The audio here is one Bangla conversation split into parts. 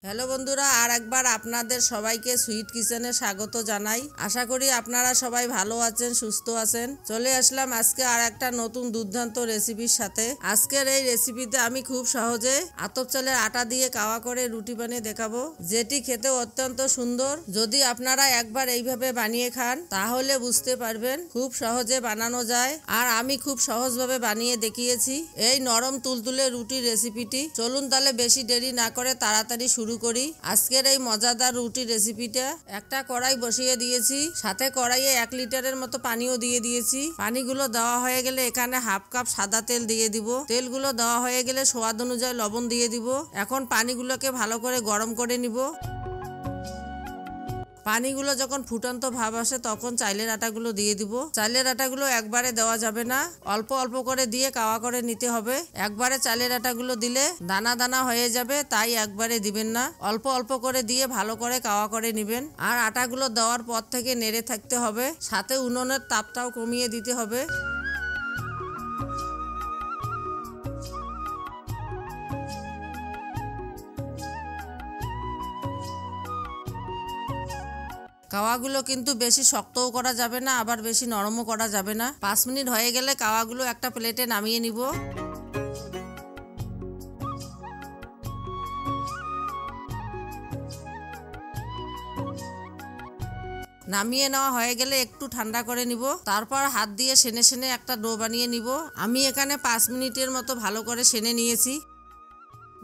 হ্যালো বন্ধুরা, আর একবার আপনাদের সবাইকে সুইট কিচেনে স্বাগত জানাই। আশা করি আপনারা সবাই ভালো আছেন, সুস্থ আছেন। চলে আসলাম আজকে আর একটা নতুন দুর্দান্ত রেসিপির সাথে। আজকের এই রেসিপিতে আমি খুব সহজে আতপ চালের আটা দিয়ে কাওয়া করে রুটি বানিয়ে দেখাবো, যেটি খেতে অত্যন্ত সুন্দর। যদি আপনারা একবার এইভাবে বানিয়ে খান তাহলে বুঝতে পারবেন খুব সহজে বানানো যায়। আর আমি খুব সহজভাবে বানিয়ে দেখিয়েছি এই নরম তুলতুলে রুটির রেসিপিটি। চলুন তাহলে বেশি দেরি না করে তাড়াতাড়ি শুরু করি আজকের এই মজাদার রুটি রেসিপিটা। একটা কড়াই বসিয়ে দিয়েছি, সাথে কড়াইয়ে 1 লিটারের মতো পানিও দিয়ে দিয়েছি। পানিগুলো দেওয়া হয়ে গেলে এখানে হাফ কাপ সাদা তেল দিয়ে দিব। তেলগুলো দেওয়া হয়ে গেলে স্বাদ অনুযায়ী লবণ দিয়ে দিব। এখন পানিগুলোকে ভালো করে গরম করে নিব। পানিগুলো যখন ফুটন্ত ভাব আসে তখন চালের আটাগুলো দিয়ে দিব। চালের আটাগুলো একবারে দেওয়া যাবে না, অল্প অল্প করে দিয়ে কাওয়া করে নিতে হবে। একবারে চালের আটাগুলো দিলে দানা দানা হয়ে যাবে, তাই একবারে দিবেন না, অল্প অল্প করে দিয়ে ভালো করে কাওয়া করে নেবেন। আর আটাগুলো দেওয়ার পর থেকে নেড়ে থাকতে হবে, সাথে উনুনের তাপটাও কমিয়ে দিতে হবে। কাওয়াগুলো কিন্তু বেশি শক্তও করা যাবে না, আবার বেশি নরমও করা যাবে না। 5 মিনিট হয়ে গেলে কাওয়াগুলো একটা প্লেটে নামিয়ে নিব। নামিয়ে নেওয়া হয়ে গেলে একটু ঠান্ডা করে নিব। তারপর হাত দিয়ে সেনে সেনে একটা ডো বানিয়ে নিব। আমি এখানে 5 মিনিটের মতো ভালো করে সেনে নিয়েছি।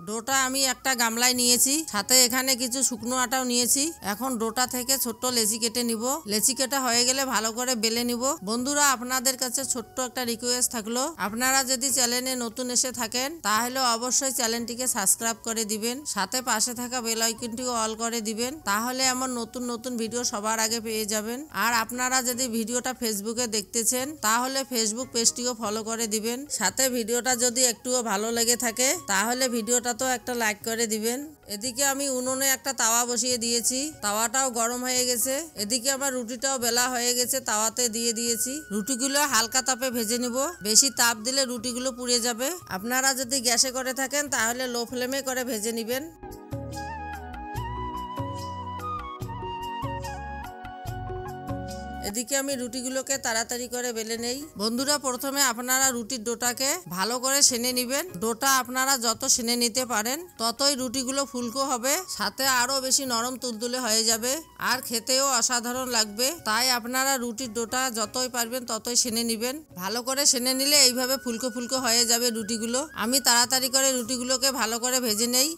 ডোটা আমি একটা গামলায় নিয়েছি, সাথে এখানে কিছু শুকনো আটাও নিয়েছি। এখন ডোটা থেকে ছোট্ট লেচি কেটে নিব। লেচি কাটা হয়ে গেলে ভালো করে বেলে নিব। বন্ধুরা, আপনাদের কাছে ছোট্ট একটা রিকোয়েস্ট থাকলো, আপনারা যদি চ্যানেলে নতুন এসে থাকেন তাহলে অবশ্যই চ্যানেলটিকে সাবস্ক্রাইব করে দিবেন, সাথে পাশে থাকা বেল আইকনটিও অল করে দিবেন। তাহলে আমার নতুন নতুন ভিডিও সবার আগে পেয়ে যাবেন। আর আপনারা যদি ভিডিওটা ফেসবুকে দেখতেছেন তাহলে ফেসবুক পেজটিও ফলো করে দিবেন। সাথে ভিডিওটা যদি একটুও ভালো লেগে থাকে তাহলে ভিডিওটা তো একটা লাইক করে দিবেন। এদিকে আমি উনুনে একটা তাওয়া বসিয়ে দিয়েছি, তাওয়াটাও গরম হয়ে গেছে। এদিকে আমার রুটিটাও বেলা হয়ে গেছে, তাওয়াতে দিয়ে দিয়েছি। রুটিগুলো হালকা তাপে ভেজে নিব, বেশি তাপ দিলে রুটিগুলো পুড়ে যাবে। আপনারা যদি গ্যাসে করে থাকেন তাহলে লো ফ্লেমে করে ভেজে নেবেন। এদিকে আমি রুটিগুলোকে তাড়াতাড়ি করে বেলে নেই। বন্ধুরা, প্রথমে আপনারা রুটির ডোটাকে ভালো করে সেনে নেবেন। ডোটা আপনারা যত সেনে নিতে পারেন ততই রুটিগুলো ফুলকো হবে, সাথে আরো বেশি নরম তুলতুলে হয়ে যাবে, আর খেতেও অসাধারণ লাগবে। তাই আপনারা রুটির ডোটা যতই পারবেন ততই সেনে নেবেন। ভালো করে সেনে নিলে এইভাবে ফুলকো ফুলকো হয়ে যাবে রুটিগুলো। আমি তাড়াতাড়ি করে রুটিগুলোকে ভালো করে ভেজে নেই।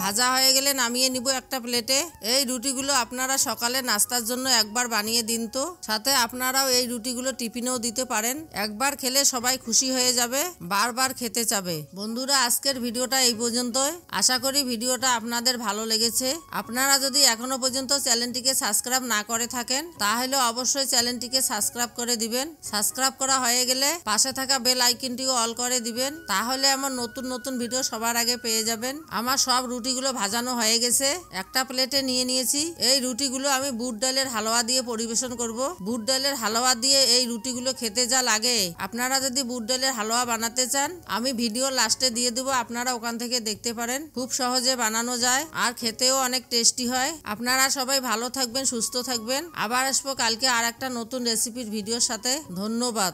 ভাজা হয়ে গেলে নামিয়ে নিব একটা প্লেটে। এই রুটিগুলো আপনারা সকালে নাস্তার জন্য একবার বানিয়ে দিন তো, সাথে আপনারাও এই রুটিগুলো টিফিনেও দিতে পারেন। একবার খেলে সবাই খুশি হয়ে যাবে, বারবার খেতে চাবে। বন্ধুরা, আজকের ভিডিওটা এই পর্যন্তই। আশা করি ভিডিওটা আপনাদের ভালো লেগেছে। আপনারা যদি এখনো পর্যন্ত চ্যানেলটিকে সাবস্ক্রাইব না করে থাকেন তাহলে অবশ্যই চ্যানেলটিকে সাবস্ক্রাইব করে দিবেন। সাবস্ক্রাইব করা হয়ে গেলে পাশে থাকা বেল আইকনটিও অল করে দিবেন, তাহলে আমার নতুন নতুন ভিডিও সবার আগে পেয়ে যাবেন। আমার সব রুটিগুলো ভাজানো হয়ে গেছে, একটা প্লেটে নিয়ে নিয়েছি। এই রুটিগুলো আমি বুট ডালের হালুয়া দিয়ে পরিবেশন করব। বুট ডালের হালুয়া দিয়ে এই রুটিগুলো খেতে যা লাগে, আপনারা যদি বুট ডালের হালুয়া বানাতে চান আমি ভিডিও লাস্টে দিয়ে দেবো, আপনারা ওখান থেকে দেখতে পারেন। খুব সহজে বানানো যায় আর খেতেও অনেক টেস্টি হয়। আপনারা সবাই ভালো থাকবেন, সুস্থ থাকবেন। আবার আসবো কালকে আর একটা নতুন রেসিপির ভিডিওর সাথে। ধন্যবাদ।